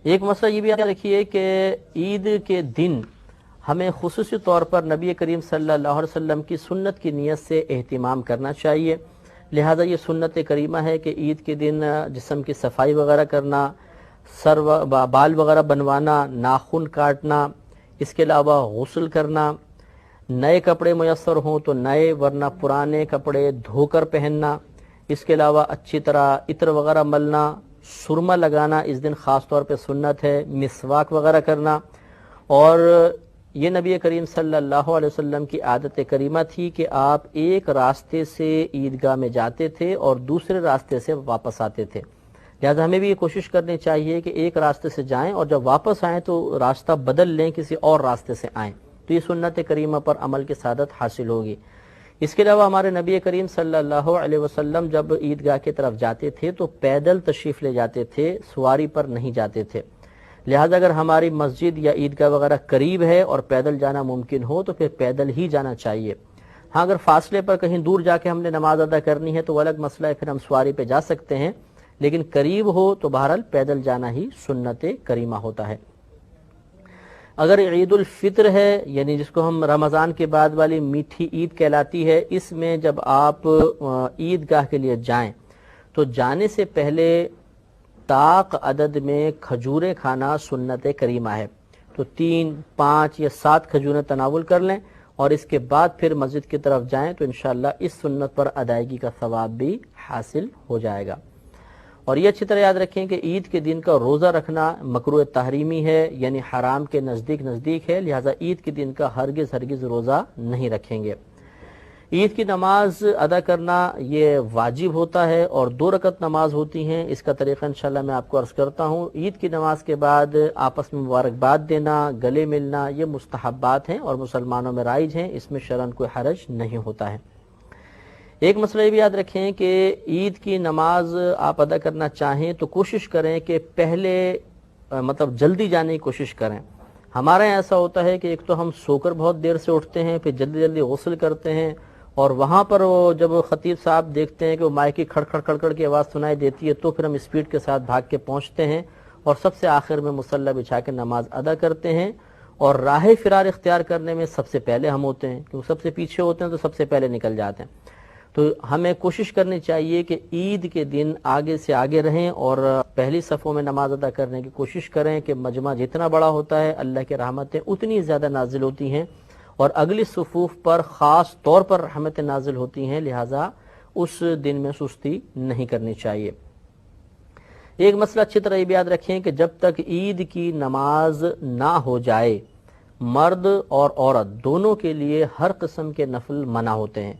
ایک مسئلہ یہ بھی یاد رکھیے کہ عید کے دن ہمیں خصوصی طور پر نبی کریم صلی اللہ علیہ وسلم کی سنت کی نیت سے اہتمام کرنا چاہیے. لہذا یہ سنت کریمہ ہے کہ عید کے دن جسم کی صفائی وغیرہ کرنا، بال وغیرہ بنوانا، ناخن کاٹنا، اس کے علاوہ غسل کرنا، نئے کپڑے میسر ہوں تو نئے ورنہ پرانے کپڑے دھو کر پہننا، اس کے علاوہ اچھی طرح عطر وغیرہ ملنا، سرما لگانا اس دن خاص طور پہ سنت ہے، مسواک وغیرہ کرنا. اور یہ نبی کریم صلی اللہ علیہ وسلم کی عادت کریمہ تھی کہ آپ ایک راستے سے عیدگاہ میں جاتے تھے اور دوسرے راستے سے واپس آتے تھے. لہذا ہمیں بھی یہ کوشش کرنی چاہیے کہ ایک راستے سے جائیں اور جب واپس آئیں تو راستہ بدل لیں، کسی اور راستے سے آئیں، تو یہ سنت کریمہ پر عمل کی سعادت حاصل ہوگی. اس کے علاوہ ہمارے نبی کریم صلی اللہ علیہ وسلم جب عیدگاہ کی طرف جاتے تھے تو پیدل تشریف لے جاتے تھے، سواری پر نہیں جاتے تھے. لہذا اگر ہماری مسجد یا عیدگاہ وغیرہ قریب ہے اور پیدل جانا ممکن ہو تو پھر پیدل ہی جانا چاہیے. ہاں اگر فاصلے پر کہیں دور جا کے ہم نے نماز ادا کرنی ہے تو وہ الگ مسئلہ ہے، پھر ہم سواری پہ جا سکتے ہیں، لیکن قریب ہو تو بہرحال پیدل جانا ہی سنت کریمہ ہوتا ہے. اگر عید الفطر ہے، یعنی جس کو ہم رمضان کے بعد والی میٹھی عید کہلاتی ہے، اس میں جب آپ عیدگاہ کے لیے جائیں تو جانے سے پہلے طاق عدد میں کھجوریں کھانا سنت کریمہ ہے. تو 3، 5 یا 7 کھجوریں تناول کر لیں اور اس کے بعد پھر مسجد کی طرف جائیں تو انشاءاللہ اس سنت پر ادائیگی کا ثواب بھی حاصل ہو جائے گا. اور یہ اچھی طرح یاد رکھیں کہ عید کے دن کا روزہ رکھنا مکروہ تحریمی ہے، یعنی حرام کے نزدیک ہے، لہذا عید کے دن کا ہرگز روزہ نہیں رکھیں گے. عید کی نماز ادا کرنا یہ واجب ہوتا ہے اور 2 رکعت نماز ہوتی ہیں. اس کا طریقہ انشاءاللہ میں آپ کو عرض کرتا ہوں. عید کی نماز کے بعد آپس میں مبارکباد دینا، گلے ملنا، یہ مستحبات ہیں اور مسلمانوں میں رائج ہیں، اس میں شرعاً کوئی حرج نہیں ہوتا ہے. ایک مسئلہ یہ بھی یاد رکھیں کہ عید کی نماز آپ ادا کرنا چاہیں تو کوشش کریں کہ پہلے جلدی جانے کی کوشش کریں. ہمارے یہاں ایسا ہوتا ہے کہ ایک تو ہم سو کر بہت دیر سے اٹھتے ہیں، پھر جلدی غسل کرتے ہیں اور وہاں پر جب خطیب صاحب دیکھتے ہیں کہ وہ مائک کی کھڑ کھڑ کی آواز سنائی دیتی ہے تو پھر ہم اسپیڈ کے ساتھ بھاگ کے پہنچتے ہیں اور سب سے آخر میں مصلی بچھا کے نماز ادا کرتے ہیں. اور راہ فرار اختیار کرنے میں سب سے پہلے ہم ہوتے ہیں، کیونکہ سب سے پیچھے ہوتے ہیں تو سب سے پہلے نکل جاتے ہیں. تو ہمیں کوشش کرنی چاہیے کہ عید کے دن آگے سے آگے رہیں اور پہلی صفوں میں نماز ادا کرنے کی کوشش کریں کہ مجمع جتنا بڑا ہوتا ہے اللہ کی رحمتیں اتنی زیادہ نازل ہوتی ہیں اور اگلی صفوف پر خاص طور پر رحمتیں نازل ہوتی ہیں، لہٰذا اس دن میں سستی نہیں کرنی چاہیے. ایک مسئلہ اچھی طرح یہ بھی یاد رکھیں کہ جب تک عید کی نماز نہ ہو جائے مرد اور عورت دونوں کے لیے ہر قسم کے نفل منع ہوتے ہیں.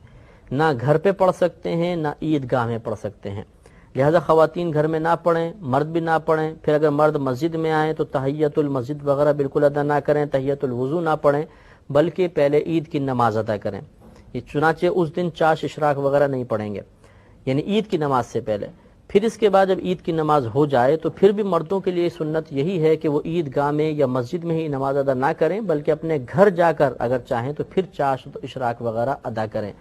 نہ گھر پہ پڑھ سکتے ہیں نہ عیدگاہ میں پڑھ سکتے ہیں. لہذا خواتین گھر میں نہ پڑھیں، مرد بھی نہ پڑھیں. پھر اگر مرد مسجد میں آئیں تو تحیۃ المسجد وغیرہ بالکل ادا نہ کریں، تحیۃ الوضو نہ پڑھیں، بلکہ پہلے عید کی نماز ادا کریں. یہ چنانچہ اس دن چاش اشراق وغیرہ نہیں پڑھیں گے، یعنی عید کی نماز سے پہلے. پھر اس کے بعد جب عید کی نماز ہو جائے تو پھر بھی مردوں کے لیے سنت یہی ہے کہ وہ عیدگاہ میں یا مسجد میں ہی نماز ادا نہ کریں، بلکہ اپنے گھر جا کر اگر چاہیں تو پھر چاش اشراق وغیرہ ادا کریں.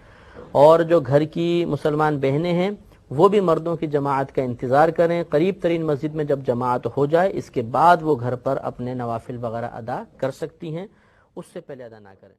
اور جو گھر کی مسلمان بہنیں ہیں وہ بھی مردوں کی جماعت کا انتظار کریں. قریب ترین مسجد میں جب جماعت ہو جائے اس کے بعد وہ گھر پر اپنے نوافل وغیرہ ادا کر سکتی ہیں، اس سے پہلے ادا نہ کریں.